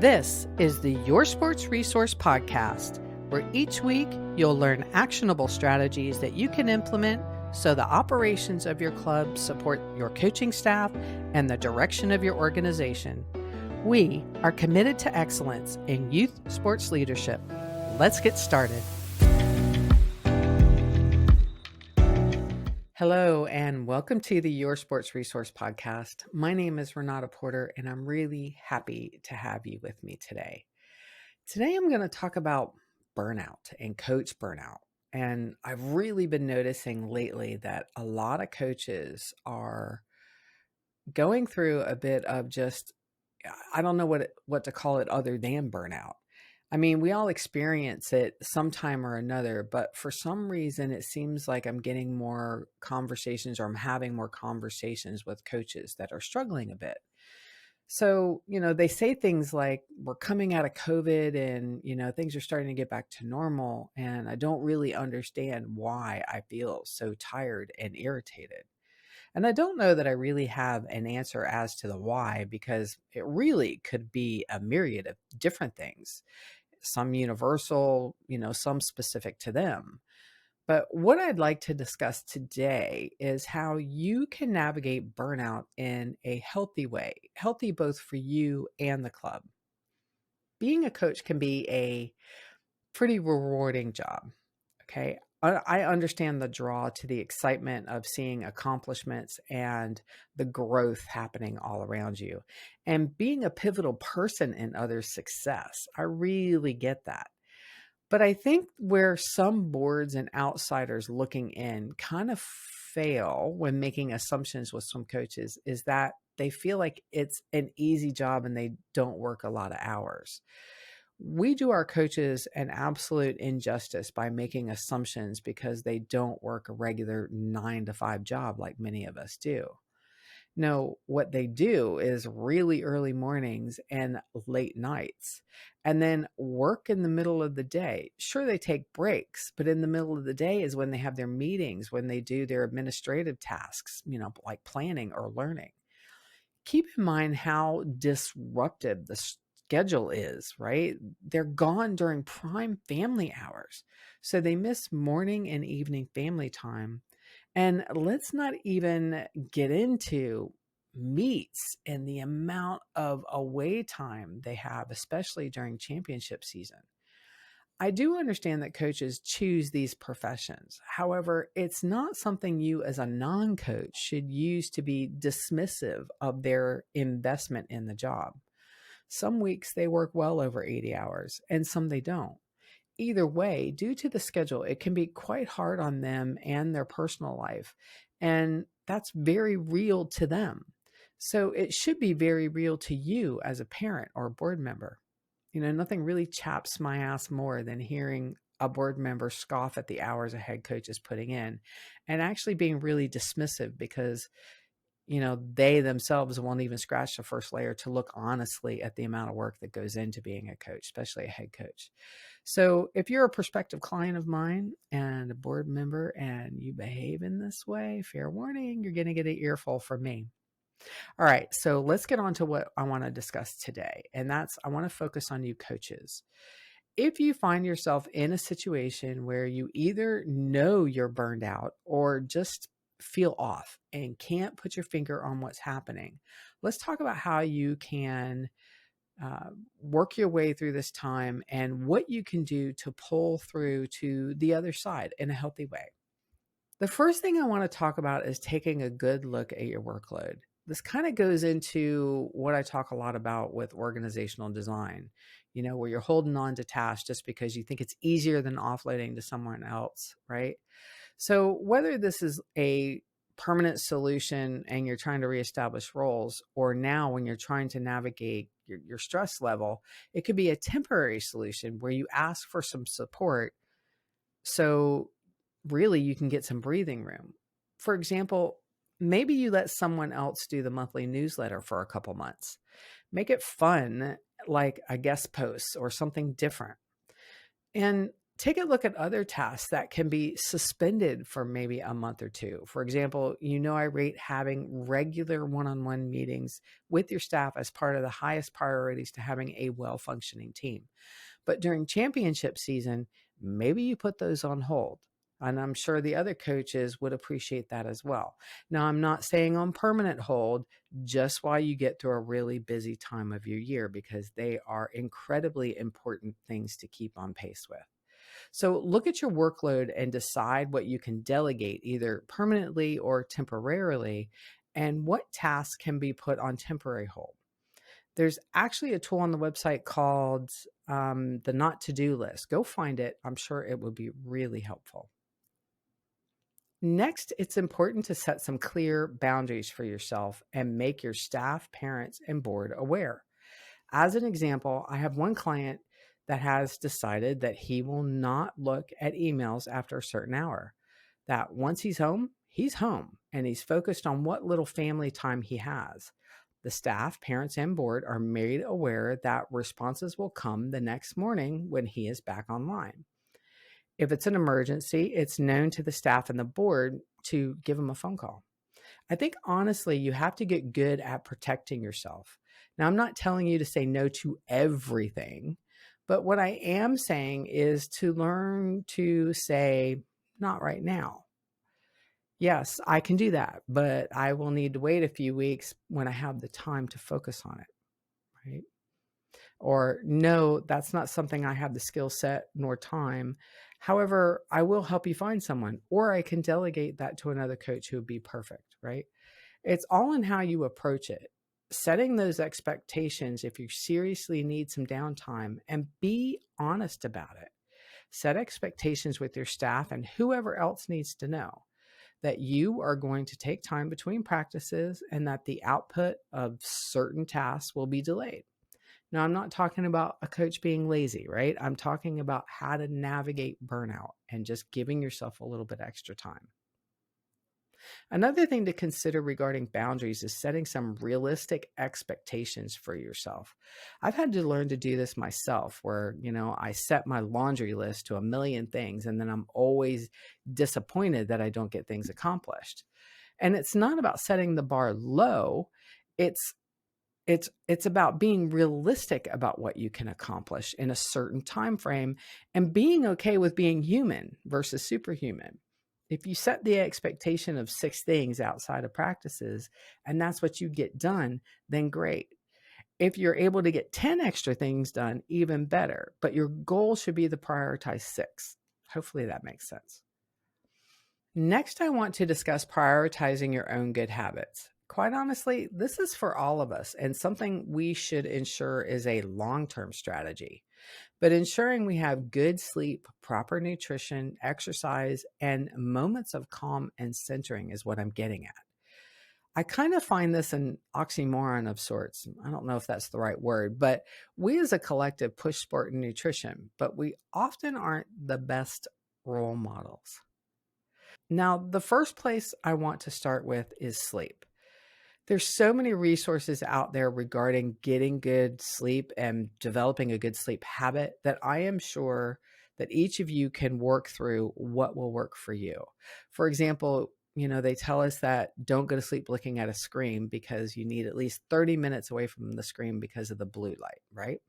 This is the Your Sports Resource Podcast, where each week you'll learn actionable strategies that you can implement so the operations of your club support your coaching staff and the direction of your organization. We are committed to excellence in youth sports leadership. Let's get started. Hello, and welcome to the Your Sports Resource Podcast. My name is Renata Porter, and I'm really happy to have you with me today. Today, I'm going to talk about burnout and coach burnout. And I've really been noticing lately that a lot of coaches are going through a bit of just, I don't know what to call it other than burnout. I mean, we all experience it sometime or another, but for some reason, it seems like I'm getting more conversations or I'm having more conversations with coaches that are struggling a bit. So, they say things like, we're coming out of COVID and, things are starting to get back to normal. And I don't really understand why I feel so tired and irritated. And I don't know that I really have an answer as to the why, because it really could be a myriad of different things, some universal, some specific to them. But what I'd like to discuss today is how you can navigate burnout in a healthy way, healthy both for you and the club. Being a coach can be a pretty rewarding job. Okay. I understand the draw to the excitement of seeing accomplishments and the growth happening all around you and being a pivotal person in others' success. I really get that. But I think where some boards and outsiders looking in kind of fail when making assumptions with some coaches is that they feel like it's an easy job and they don't work a lot of hours. We do our coaches an absolute injustice by making assumptions because they don't work a regular 9 to 5 job like many of us do. No, what they do is really early mornings and late nights, and then work in the middle of the day. Sure, they take breaks, but in the middle of the day is when they have their meetings, when they do their administrative tasks, like planning or learning. Keep in mind how disruptive the schedule is, right? They're gone during prime family hours. So they miss morning and evening family time. And let's not even get into meets and the amount of away time they have, especially during championship season. I do understand that coaches choose these professions. However, it's not something you as a non-coach should use to be dismissive of their investment in the job. Some weeks they work well over 80 hours and some they don't. Either way, due to the schedule, it can be quite hard on them and their personal life. And that's very real to them. So it should be very real to you as a parent or a board member. Nothing really chaps my ass more than hearing a board member scoff at the hours a head coach is putting in and actually being really dismissive because, they themselves won't even scratch the first layer to look honestly at the amount of work that goes into being a coach, especially a head coach. So if you're a prospective client of mine and a board member and you behave in this way, fair warning, you're going to get an earful from me. All right, so let's get on to what I want to discuss today. And that's, I want to focus on you coaches. If you find yourself in a situation where you either know you're burned out or just feel off and can't put your finger on what's happening, let's talk about how you can work your way through this time and what you can do to pull through to the other side in a healthy way. The first thing I want to talk about is taking a good look at your workload. This kind of goes into what I talk a lot about with organizational design, where you're holding on to tasks just because you think it's easier than offloading to someone else, right? So whether this is a permanent solution and you're trying to reestablish roles, or now when you're trying to navigate your stress level, it could be a temporary solution where you ask for some support so really you can get some breathing room. For example, maybe you let someone else do the monthly newsletter for a couple months. Make it fun, like a guest post or something different. And Take a look at other tasks that can be suspended for maybe a month or two. For example, I rate having regular one on one meetings with your staff as part of the highest priorities to having a well functioning team. But during championship season, maybe you put those on hold. And I'm sure the other coaches would appreciate that as well. Now, I'm not saying on permanent hold, just while you get through a really busy time of your year, because they are incredibly important things to keep on pace with. So look at your workload and decide what you can delegate either permanently or temporarily, and what tasks can be put on temporary hold. There's actually a tool on the website called the Not to Do list. Go find it. I'm sure it will be really helpful. Next, it's important to set some clear boundaries for yourself and make your staff, parents, and board aware. As an example, I have one client that has decided that he will not look at emails after a certain hour. That once he's home and he's focused on what little family time he has. The staff, parents, and board are made aware that responses will come the next morning when he is back online. If it's an emergency, it's known to the staff and the board to give him a phone call. I think honestly, you have to get good at protecting yourself. Now, I'm not telling you to say no to everything, but what I am saying is to learn to say, not right now. Yes, I can do that, but I will need to wait a few weeks when I have the time to focus on it, right? Or no, that's not something I have the skill set nor time. However, I will help you find someone, or I can delegate that to another coach who would be perfect, right? It's all in how you approach it. Setting those expectations if you seriously need some downtime, and be honest about it. Set expectations with your staff and whoever else needs to know that you are going to take time between practices and that the output of certain tasks will be delayed. Now, I'm not talking about a coach being lazy, right? I'm talking about how to navigate burnout and just giving yourself a little bit extra time. Another thing to consider regarding boundaries is setting some realistic expectations for yourself. I've had to learn to do this myself, where, I set my laundry list to a million things, and then I'm always disappointed that I don't get things accomplished. And it's not about setting the bar low. It's it's about being realistic about what you can accomplish in a certain time frame, and being okay with being human versus superhuman. If you set the expectation of 6 things outside of practices and that's what you get done, then great. If you're able to get 10 extra things done, even better. But your goal should be to prioritize 6. Hopefully that makes sense. Next, I want to discuss prioritizing your own good habits. Quite honestly, this is for all of us and something we should ensure is a long term strategy. But ensuring we have good sleep, proper nutrition, exercise, and moments of calm and centering is what I'm getting at. I kind of find this an oxymoron of sorts. I don't know if that's the right word, but we as a collective push sport and nutrition, but we often aren't the best role models. Now, the first place I want to start with is sleep. There's so many resources out there regarding getting good sleep and developing a good sleep habit that I am sure that each of you can work through what will work for you. For example, they tell us that don't go to sleep looking at a screen because you need at least 30 minutes away from the screen because of the blue light, right?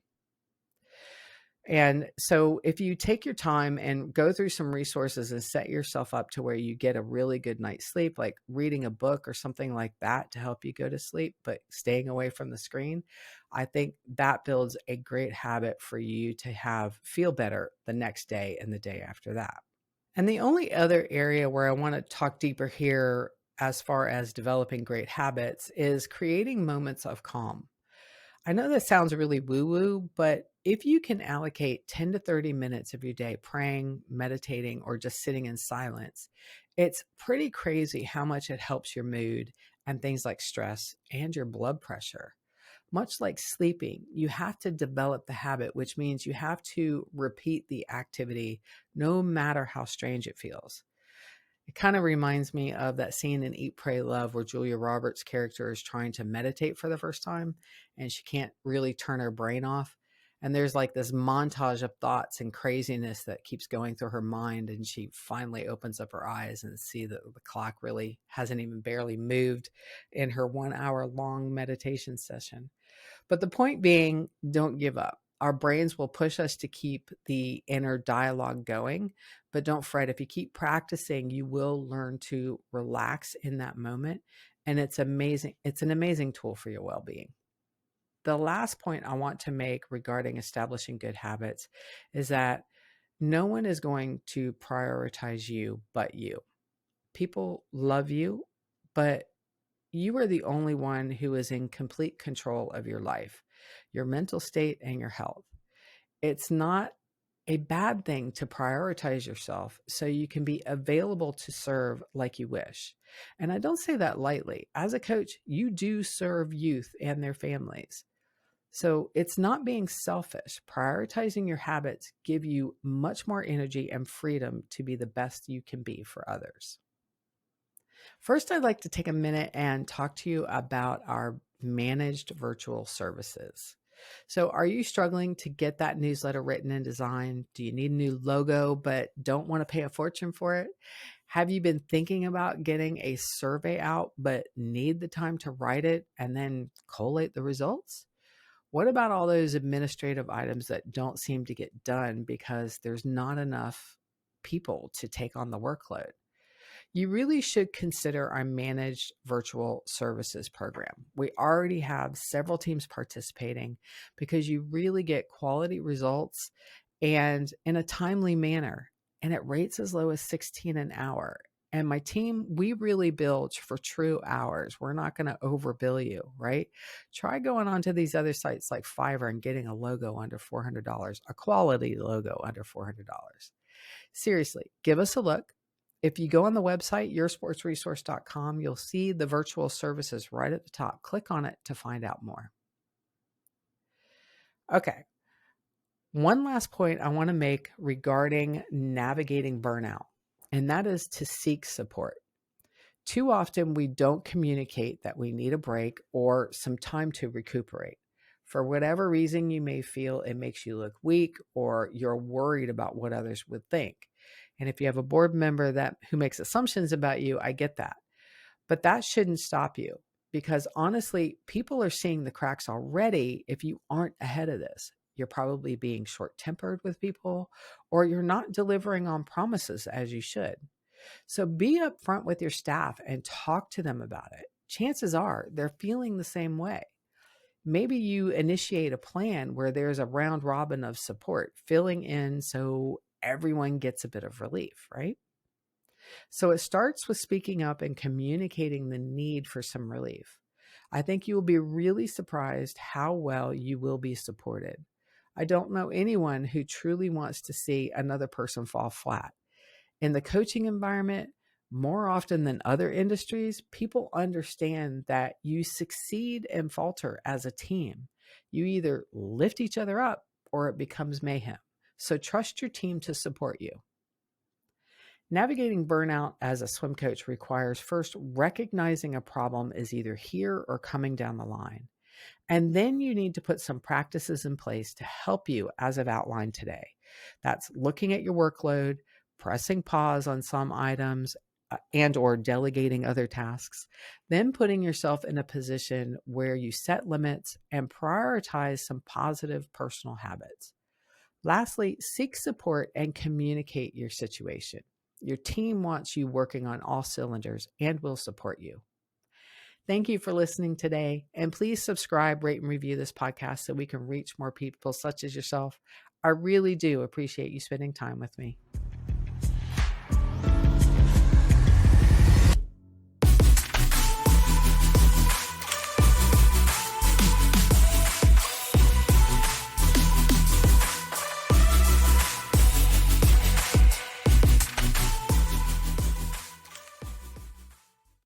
And so if you take your time and go through some resources and set yourself up to where you get a really good night's sleep, like reading a book or something like that to help you go to sleep, but staying away from the screen, I think that builds a great habit for you to feel better the next day and the day after that. And the only other area where I want to talk deeper here as far as developing great habits is creating moments of calm. I know that sounds really woo woo, but if you can allocate 10 to 30 minutes of your day praying, meditating, or just sitting in silence, it's pretty crazy how much it helps your mood and things like stress and your blood pressure. Much like sleeping, you have to develop the habit, which means you have to repeat the activity no matter how strange it feels. It kind of reminds me of that scene in Eat, Pray, Love where Julia Roberts' character is trying to meditate for the first time and she can't really turn her brain off. And there's like this montage of thoughts and craziness that keeps going through her mind. And she finally opens up her eyes and see that the clock really hasn't even barely moved in her 1 hour long meditation session. But the point being, don't give up. Our brains will push us to keep the inner dialogue going, but don't fret. If you keep practicing, you will learn to relax in that moment. And it's amazing. It's an amazing tool for your well being. The last point I want to make regarding establishing good habits is that no one is going to prioritize you but you. People love you, but you are the only one who is in complete control of your life, your mental state, and your health. It's not a bad thing to prioritize yourself so you can be available to serve like you wish. And I don't say that lightly. As a coach, you do serve youth and their families. So it's not being selfish. Prioritizing your habits give you much more energy and freedom to be the best you can be for others. First, I'd like to take a minute and talk to you about our managed virtual services. So, are you struggling to get that newsletter written and designed? Do you need a new logo but don't want to pay a fortune for it? Have you been thinking about getting a survey out but need the time to write it and then collate the results? What about all those administrative items that don't seem to get done because there's not enough people to take on the workload? You really should consider our managed virtual services program. We already have several teams participating because you really get quality results and in a timely manner, and at rates as low as 16 an hour. And my team, we really build for true hours. We're not going to overbill you, right? Try going on to these other sites like Fiverr and getting a logo under $400, a quality logo under $400. Seriously, give us a look. If you go on the website, yoursportsresource.com, you'll see the virtual services right at the top. Click on it to find out more. Okay. One last point I want to make regarding navigating burnout, and that is to seek support. Too often, we don't communicate that we need a break or some time to recuperate. For whatever reason you may feel it makes you look weak or you're worried about what others would think. And if you have a board member who makes assumptions about you, I get that. But that shouldn't stop you because honestly, people are seeing the cracks already if you aren't ahead of this. You're probably being short-tempered with people or you're not delivering on promises as you should. So be upfront with your staff and talk to them about it. Chances are they're feeling the same way. Maybe you initiate a plan where there's a round robin of support, filling in so everyone gets a bit of relief, right? So it starts with speaking up and communicating the need for some relief. I think you will be really surprised how well you will be supported. I don't know anyone who truly wants to see another person fall flat. In the coaching environment, more often than other industries, people understand that you succeed and falter as a team. You either lift each other up or it becomes mayhem. So trust your team to support you. Navigating burnout as a swim coach requires first recognizing a problem is either here or coming down the line. And then you need to put some practices in place to help you as I've outlined today. That's looking at your workload, pressing pause on some items, and or delegating other tasks, then putting yourself in a position where you set limits and prioritize some positive personal habits. Lastly, seek support and communicate your situation. Your team wants you working on all cylinders and will support you. Thank you for listening today. And please subscribe, rate, and review this podcast so we can reach more people such as yourself. I really do appreciate you spending time with me.